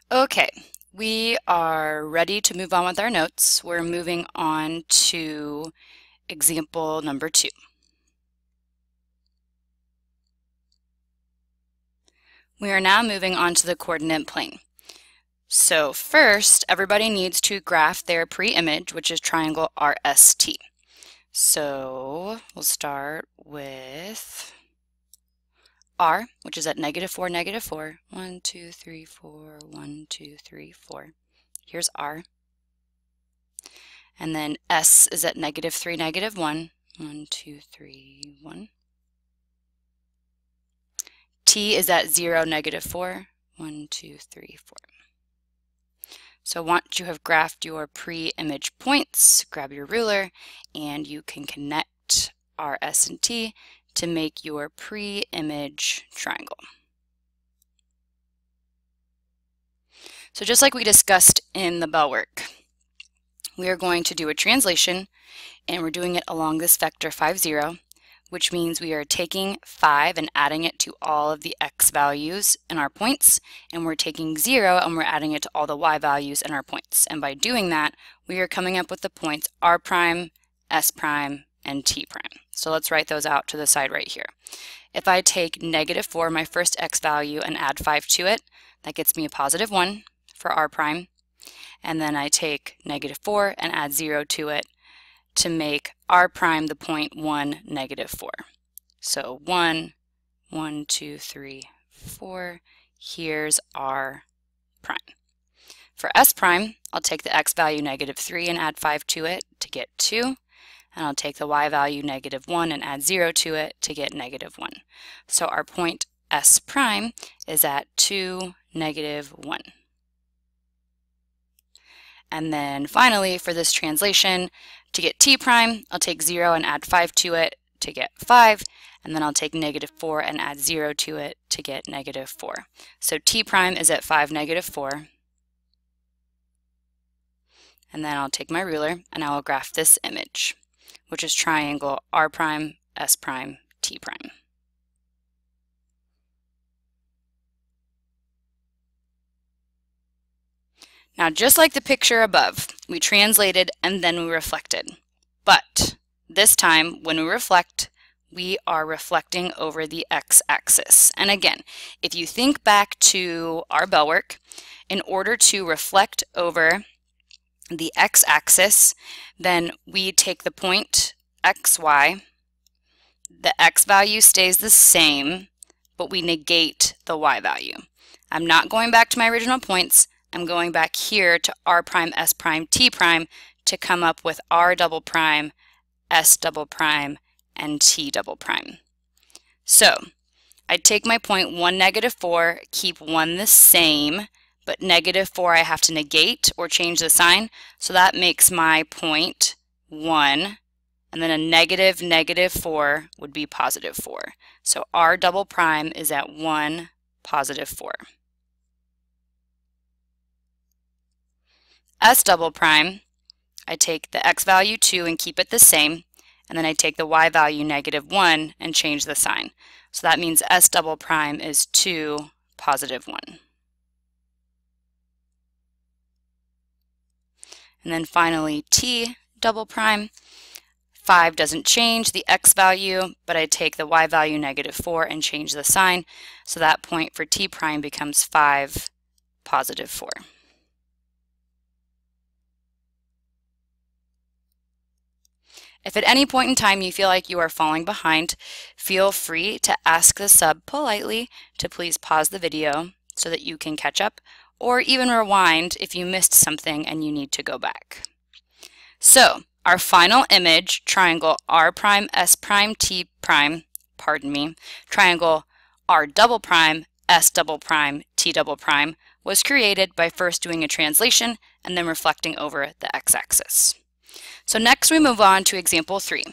Okay, we are ready to move on with our notes. We're moving on to example number 2. We are now moving on to the coordinate plane. So first, everybody needs to graph their pre-image, which is triangle RST. So we'll start with R, which is at -4, -4. 1, 2, 3, 4, 1, 2, 3, 4. Here's R. And then S is at -3, -1. 1, 2, 3, 1. T is at 0, -4. 1, 2, 3, 4. So once you have graphed your pre-image points, grab your ruler and you can connect R, S, and T to make your pre-image triangle. So just like we discussed in the bell work, we are going to do a translation, and we're doing it along this vector 5, 0, which means we are taking 5 and adding it to all of the x values in our points, and we're taking 0 and we're adding it to all the y values in our points. And by doing that, we are coming up with the points r prime, s prime, and t prime. So let's write those out to the side right here. If I take -4, my first x value, and add 5 to it, that gets me a +1 for r prime. And then I take -4 and add 0 to it to make r prime the point 1, -4. So 1, 1, 2, 3, 4. Here's r prime. For s prime, I'll take the x value -3 and add 5 to it to get 2. And I'll take the y value -1 and add 0 to it to get -1. So our point s prime is at 2, -1. And then finally, for this translation, to get t prime, I'll take 0 and add 5 to it to get 5, and then I'll take -4 and add 0 to it to get -4. So t prime is at 5, -4. And then I'll take my ruler and I will graph this image, which is triangle r prime, s prime, t prime. Now, just like the picture above, we translated and then we reflected. But this time, when we reflect, we are reflecting over the x-axis. And again, if you think back to our bell work, in order to reflect over the x-axis, then we take the point xy, the x value stays the same, but we negate the y value. I'm not going back to my original points. I'm going back here to r prime, s prime, t prime to come up with r double prime, s double prime, and t double prime. So I take my point 1, -4, keep 1 the same, but -4 I have to negate or change the sign. So that makes my point 1, and then a -4 would be +4. So r double prime is at 1, +4. S double prime, I take the x value 2 and keep it the same, and then I take the y value -1 and change the sign. So that means S double prime is 2, +1. And then finally T double prime, 5 doesn't change the x value, but I take the y value -4 and change the sign. So that point for T prime becomes 5, +4. If at any point in time you feel like you are falling behind, feel free to ask the sub politely to please pause the video so that you can catch up, or even rewind if you missed something and you need to go back. So our final image, triangle r prime, s prime, t prime, triangle r double prime, s double prime, t double prime, was created by first doing a translation and then reflecting over the x-axis. So next we move on to example 3.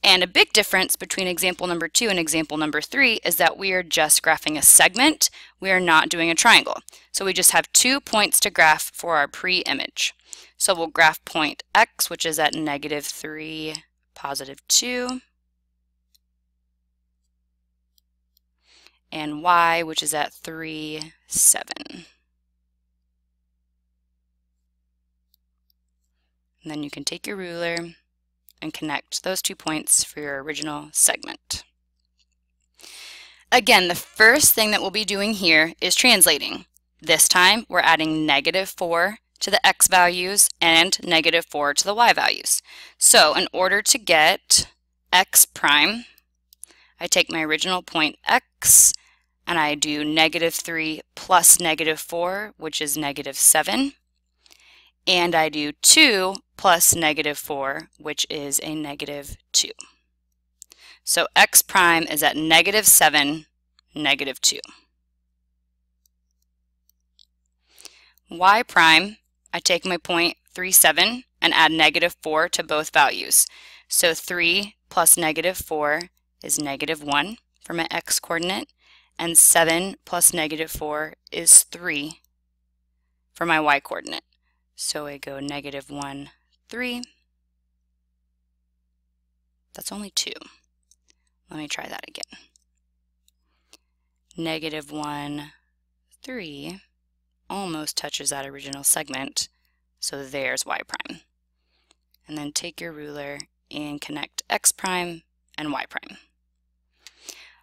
And a big difference between example number 2 and example number 3 is that we are just graphing a segment. We are not doing a triangle. So we just have 2 points to graph for our pre-image. So we'll graph point x, which is at -3, +2, and y, which is at 3, 7. And then you can take your ruler and connect those 2 points for your original segment. Again, the first thing that we'll be doing here is translating. This time we're adding -4 to the x values and -4 to the y values. So in order to get x prime, I take my original point x and I do -3 plus -4, which is -7. And I do 2 plus -4, which is a -2. So x prime is at -7, -2. Y prime, I take my point 3, 7 and add -4 to both values. So 3 plus -4 is -1 for my x coordinate, and 7 plus -4 is 3 for my y coordinate. So I go -1, 3. That's only 2. Let me try that again. -1, 3 almost touches that original segment, so there's y prime. And then take your ruler and connect x prime and y prime.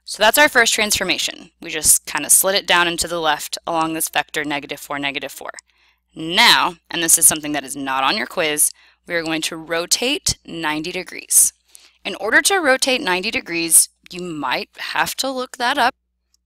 So that's our first transformation. We just kind of slid it down into the left along this vector -4, -4. Now, and this is something that is not on your quiz, we are going to rotate 90 degrees. In order to rotate 90 degrees, you might have to look that up.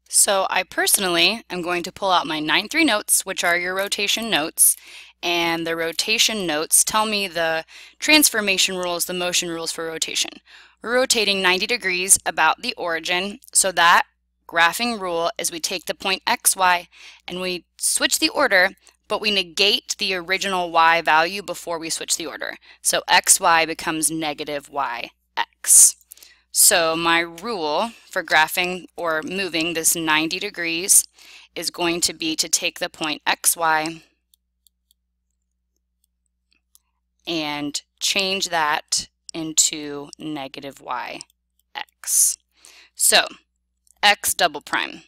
So I personally am going to pull out my 9-3 notes, which are your rotation notes, and the rotation notes tell me the transformation rules, the motion rules for rotation. We're rotating 90 degrees about the origin, so that graphing rule is we take the point x, y, and we switch the order, but we negate the original y value before we switch the order. So x, y becomes -y, x. So my rule for graphing or moving this 90 degrees is going to be to take the point xy and change that into -y, x. So x double prime.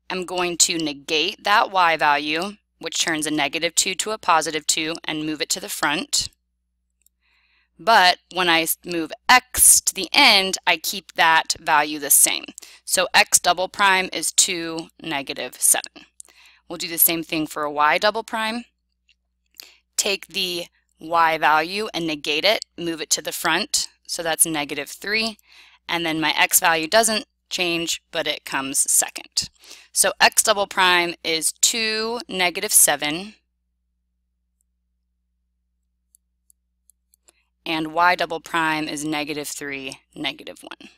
I'm going to negate that y value, which turns a -2 to a +2, and move it to the front. But when I move x to the end, I keep that value the same. So x double prime is 2, -7. We'll do the same thing for a y double prime. Take the y value and negate it, move it to the front. So that's -3. And then my x value doesn't change, but it comes second. So x double prime is 2, -7. And y double prime is -3, -1.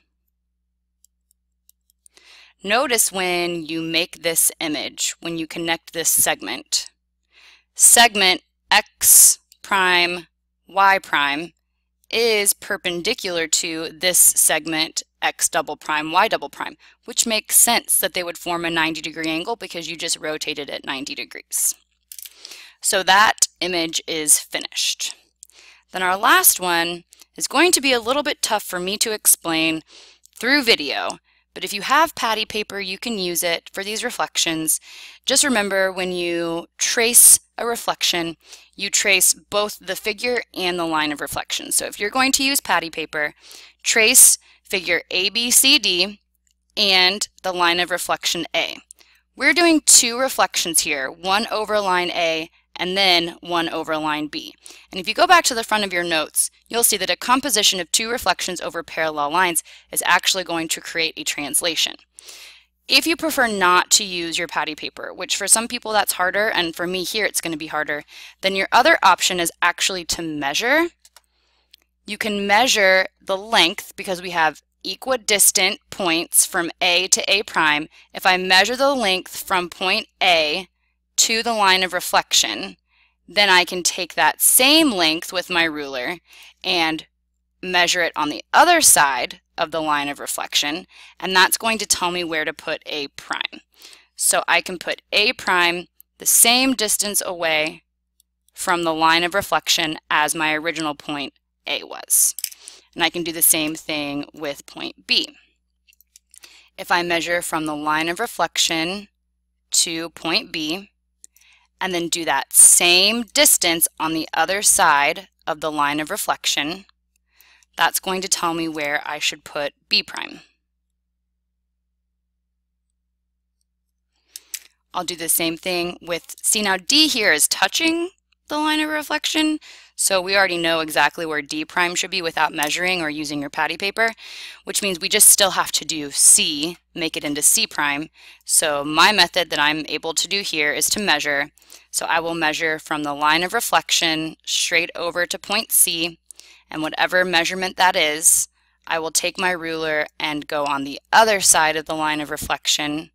Notice when you make this image, when you connect this segment, segment x prime, y prime is perpendicular to this segment x double prime, y double prime, which makes sense that they would form a 90-degree angle because you just rotated it 90 degrees. So that image is finished. Then our last one is going to be a little bit tough for me to explain through video, but if you have patty paper, you can use it for these reflections. Just remember, when you trace a reflection, you trace both the figure and the line of reflection. So if you're going to use patty paper, trace figure A, B, C, D, and the line of reflection A. We're doing 2 reflections here, one over line A and then one over line B. And if you go back to the front of your notes, you'll see that a composition of 2 reflections over parallel lines is actually going to create a translation. If you prefer not to use your patty paper, which for some people that's harder, and for me here it's going to be harder, then your other option is actually to measure. You can measure the length because we have equidistant points from A to A prime. If I measure the length from point A to the line of reflection, then I can take that same length with my ruler and measure it on the other side of the line of reflection, and that's going to tell me where to put A prime. So I can put A prime the same distance away from the line of reflection as my original point A was. And I can do the same thing with point B. If I measure from the line of reflection to point B, and then do that same distance on the other side of the line of reflection, that's going to tell me where I should put B prime. I'll do the same thing with, see now D here is touching the line of reflection, so we already know exactly where D prime should be without measuring or using your patty paper, which means we just still have to do C, make it into C prime. So my method that I'm able to do here is to measure. So I will measure from the line of reflection straight over to point C, and whatever measurement that is, I will take my ruler and go on the other side of the line of reflection,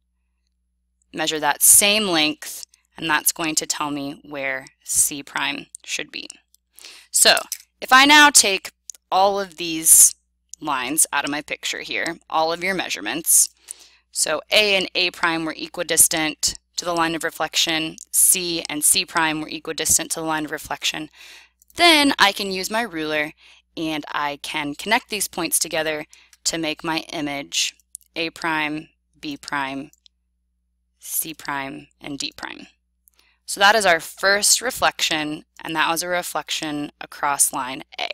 measure that same length, and that's going to tell me where C prime should be. So if I now take all of these lines out of my picture here, all of your measurements, so A and A prime were equidistant to the line of reflection, C and C prime were equidistant to the line of reflection, then I can use my ruler and I can connect these points together to make my image A prime, B prime, C prime, and D prime. So that is our first reflection, and that was a reflection across line A.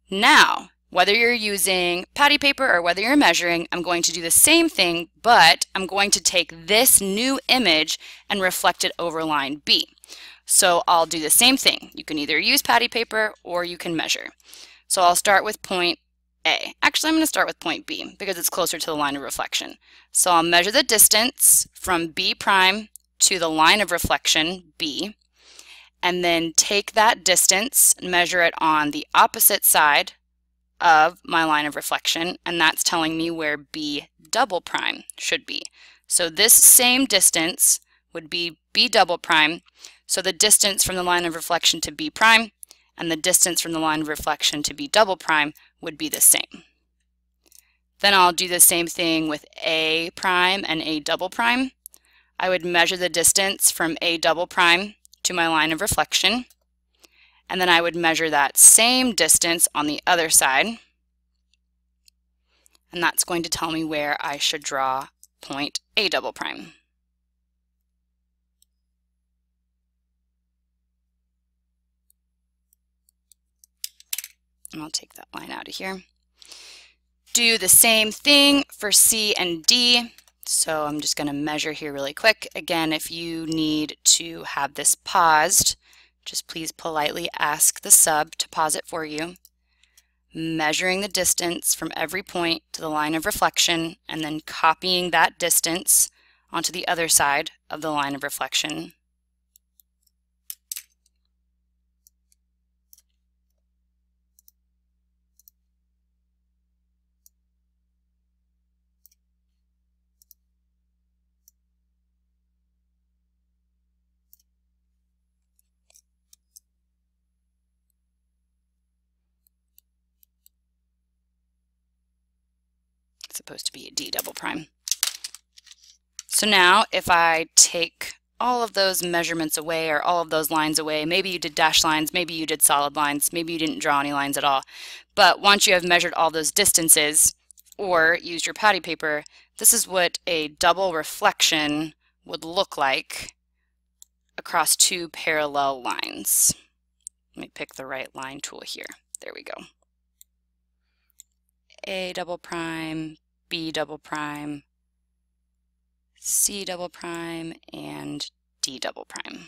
Now, whether you're using patty paper or whether you're measuring, I'm going to do the same thing, but I'm going to take this new image and reflect it over line B. So I'll do the same thing. You can either use patty paper or you can measure. So I'll start with point A. Actually, I'm going to start with point B because it's closer to the line of reflection. So I'll measure the distance from B prime to the line of reflection, B, and then take that distance and measure it on the opposite side of my line of reflection, and that's telling me where B double prime should be. So this same distance would be B double prime, so the distance from the line of reflection to B prime and the distance from the line of reflection to B double prime would be the same. Then I'll do the same thing with A prime and A double prime. I would measure the distance from A double prime to my line of reflection, and then I would measure that same distance on the other side, and that's going to tell me where I should draw point A double prime. And I'll take that line out of here. Do the same thing for C and D. So I'm just going to measure here really quick. Again, if you need to have this paused, just please politely ask the sub to pause it for you. Measuring the distance from every point to the line of reflection and then copying that distance onto the other side of the line of reflection. Supposed to be a D double prime. So now if I take all of those measurements away or all of those lines away, maybe you did dashed lines, maybe you did solid lines, maybe you didn't draw any lines at all, but once you have measured all those distances or used your patty paper, this is what a double reflection would look like across two parallel lines. Let me pick the right line tool here. There we go. A double prime, B double prime, C double prime, and D double prime.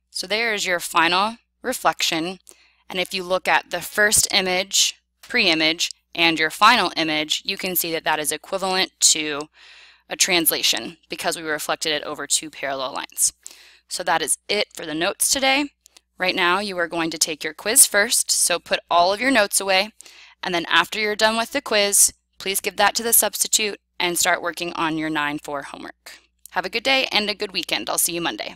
So there is your final reflection, and if you look at the first image, pre-image, and your final image, you can see that that is equivalent to a translation because we reflected it over two parallel lines. So that is it for the notes today. Right now you are going to take your quiz first, so put all of your notes away, and then after you're done with the quiz, please give that to the substitute and start working on your 9-4 homework. Have a good day and a good weekend. I'll see you Monday.